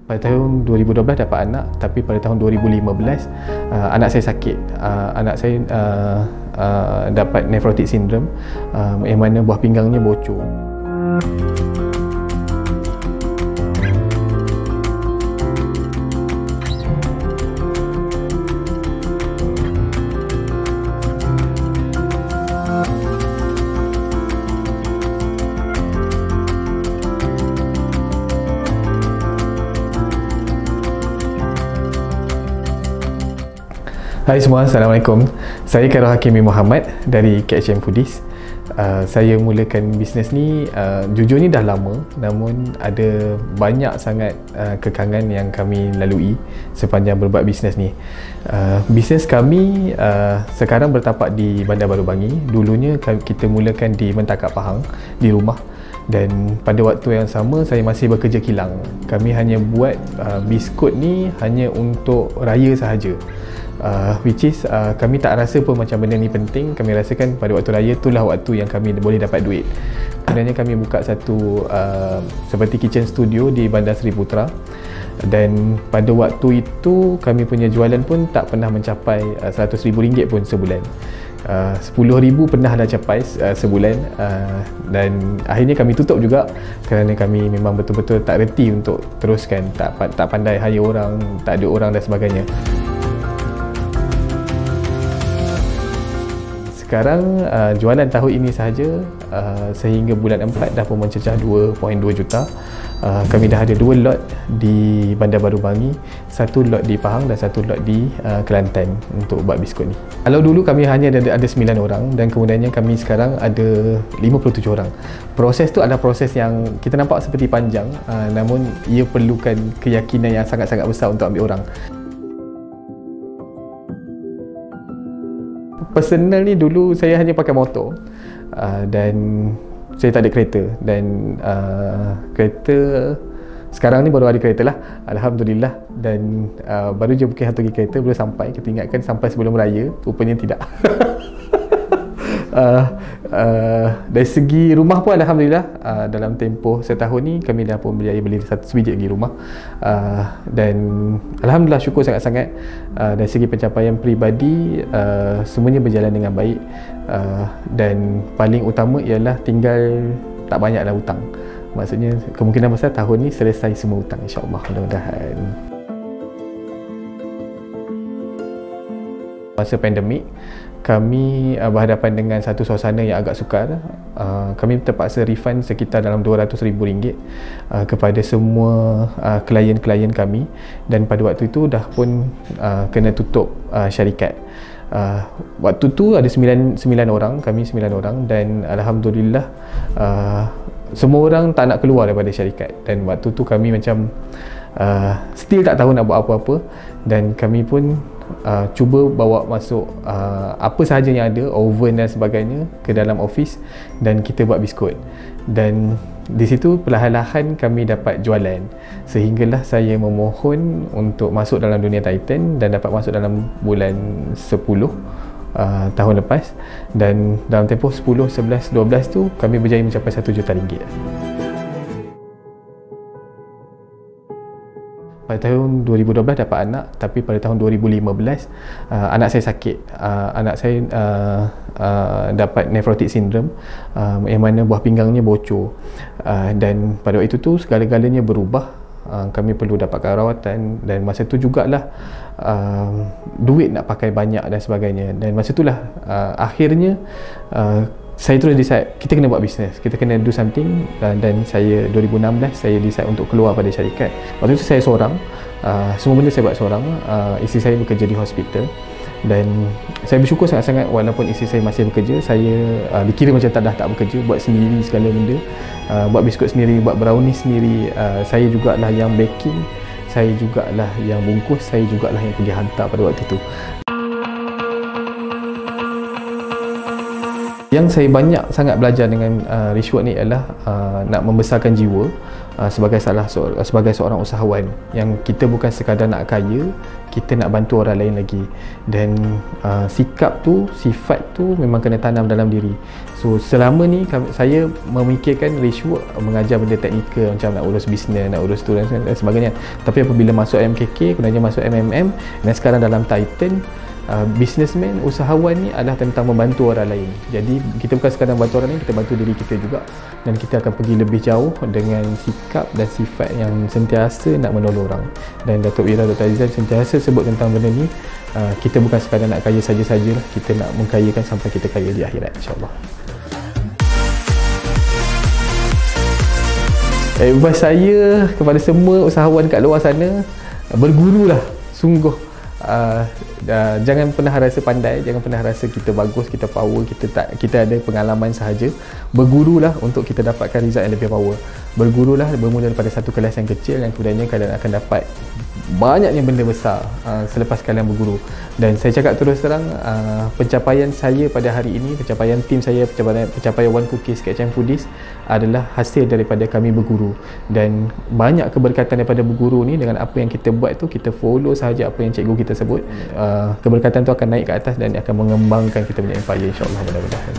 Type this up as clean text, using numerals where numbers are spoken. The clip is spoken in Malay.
Pada tahun 2012 dapat anak, tapi pada tahun 2015 anak saya sakit. Anak saya dapat nephrotic syndrome, yang mana buah pinggangnya bocor. Hai semua, Assalamualaikum. Saya Khairul Hakimi Muhammad dari KHM Foodies. Saya mulakan bisnes ni, jujur ni dah lama, namun ada banyak sangat kekangan yang kami lalui sepanjang berbuat bisnes ni. Bisnes kami sekarang bertapak di Bandar Baru Bangi. Dulunya kita mulakan di Mentakap Pahang, di rumah. Dan pada waktu yang sama saya masih bekerja kilang. Kami hanya buat biskut ni hanya untuk raya sahaja. Which is kami tak rasa pun macam benda ni penting. Kami rasakan pada waktu raya itulah waktu yang kami boleh dapat duit. Sebenarnya kami buka satu seperti kitchen studio di Bandar Seri Putra. Dan pada waktu itu kami punya jualan pun tak pernah mencapai RM100,000 pun sebulan. RM10,000 pernah dah capai sebulan, dan akhirnya kami tutup juga kerana kami memang betul-betul tak reti untuk teruskan, tak pandai hire orang, tak ada orang dan sebagainya. Sekarang jualan tahun ini sahaja sehingga bulan 4 dah pun mencecah 2.2 juta. Kami dah ada 2 lot di Bandar Baru Bangi, 1 lot di Pahang dan 1 lot di Kelantan untuk buat biskut ni. Kalau dulu kami hanya ada 9 orang dan kemudiannya kami sekarang ada 57 orang. Proses tu adalah proses yang kita nampak seperti panjang, namun ia perlukan keyakinan yang sangat-sangat besar untuk ambil orang. Personal ni dulu saya hanya pakai motor, dan saya tak ada kereta, dan kereta sekarang ni baru ada kereta lah, Alhamdulillah. Dan baru je booking satu kereta, baru sampai. Kita ingatkan sampai sebelum raya, rupanya tidak. Dari segi rumah pun Alhamdulillah, dalam tempoh setahun ni kami dah pun berjaya beli sebiji lagi rumah, dan Alhamdulillah syukur sangat-sangat. Dari segi pencapaian peribadi, semuanya berjalan dengan baik, dan paling utama ialah tinggal tak banyaklah hutang. Maksudnya kemungkinan besar tahun ni selesai semua hutang, insyaAllah, mudah-mudahan. Masa pandemik, kami berhadapan dengan satu suasana yang agak sukar. Kami terpaksa refund sekitar dalam RM200,000 kepada semua klien-klien kami, dan pada waktu itu dah pun kena tutup syarikat. Waktu tu ada 9 orang, kami 9 orang, dan Alhamdulillah semua orang tak nak keluar daripada syarikat. Dan waktu tu kami macam still tak tahu nak buat apa-apa, dan kami pun cuba bawa masuk apa sahaja yang ada, oven dan sebagainya, ke dalam office, dan kita buat biskut. Dan di situ perlahan-lahan kami dapat jualan, sehinggalah saya memohon untuk masuk dalam dunia Titan dan dapat masuk dalam bulan 10 tahun lepas. Dan dalam tempoh 10, 11, 12 tu kami berjaya mencapai RM1 juta. Pada tahun 2012 dapat anak, tapi pada tahun 2015 anak saya sakit. Anak saya dapat nephrotic syndrome, yang mana buah pinggangnya bocor, dan pada waktu itu segala-galanya berubah. Kami perlu dapatkan rawatan, dan masa tu jugalah duit nak pakai banyak dan sebagainya. Dan masa itulah akhirnya saya terus decide kita kena buat bisnes, kita kena do something. Dan saya 2016 saya decide untuk keluar pada syarikat. Waktu itu saya seorang, semua benda saya buat seorang. Isteri saya bekerja di hospital, dan saya bersyukur sangat-sangat walaupun isteri saya masih bekerja, saya dikira macam tak bekerja, buat sendiri segala benda, buat biskut sendiri, buat brownies sendiri. Saya jugalah yang baking, saya jugalah yang bungkus, saya jugalah yang pergi hantar pada waktu itu. Yang saya banyak sangat belajar dengan Rishwork ni ialah nak membesarkan jiwa. sebagai seorang usahawan yang kita bukan sekadar nak kaya, kita nak bantu orang lain lagi. Dan sikap tu, sifat tu memang kena tanam dalam diri. So selama ni saya memikirkan ratio mengajar benda teknikal macam nak urus bisnes, nak urus tu dan sebagainya. Tapi apabila masuk MKK, kemudian masuk MMM, dan sekarang dalam Titan, businessman, usahawan ni adalah tentang membantu orang lain. Jadi kita bukan sekadar bantu orang lain, kita bantu diri kita juga, dan kita akan pergi lebih jauh dengan sikap dan sifat yang sentiasa nak menolong orang. Dan Datuk Wira, Dr. Azizan sentiasa sebut tentang benda ni, kita bukan sekadar nak kaya saja-sajalah, kita nak mengkayakan sampai kita kaya di akhirat, insyaAllah. Advice saya kepada semua usahawan kat luar sana, bergurulah, sungguh. Jangan pernah rasa pandai, jangan pernah rasa kita bagus, kita power, kita ada pengalaman sahaja. Bergurulah untuk kita dapatkan result yang lebih power. Bergurulah bermula daripada satu kelas yang kecil, yang kemudiannya kalian akan dapat banyaknya benda besar selepas kalian berguru. Dan saya cakap terus terang, pencapaian saya pada hari ini, pencapaian tim saya, pencapaian One Cookies KHM Foodies adalah hasil daripada kami berguru. Dan banyak keberkatan daripada berguru ni, dengan apa yang kita buat tu, kita follow sahaja apa yang cikgu kita sebut, keberkatan tu akan naik ke atas dan akan mengembangkan kita punya empire, insyaAllah, mudah-mudahan.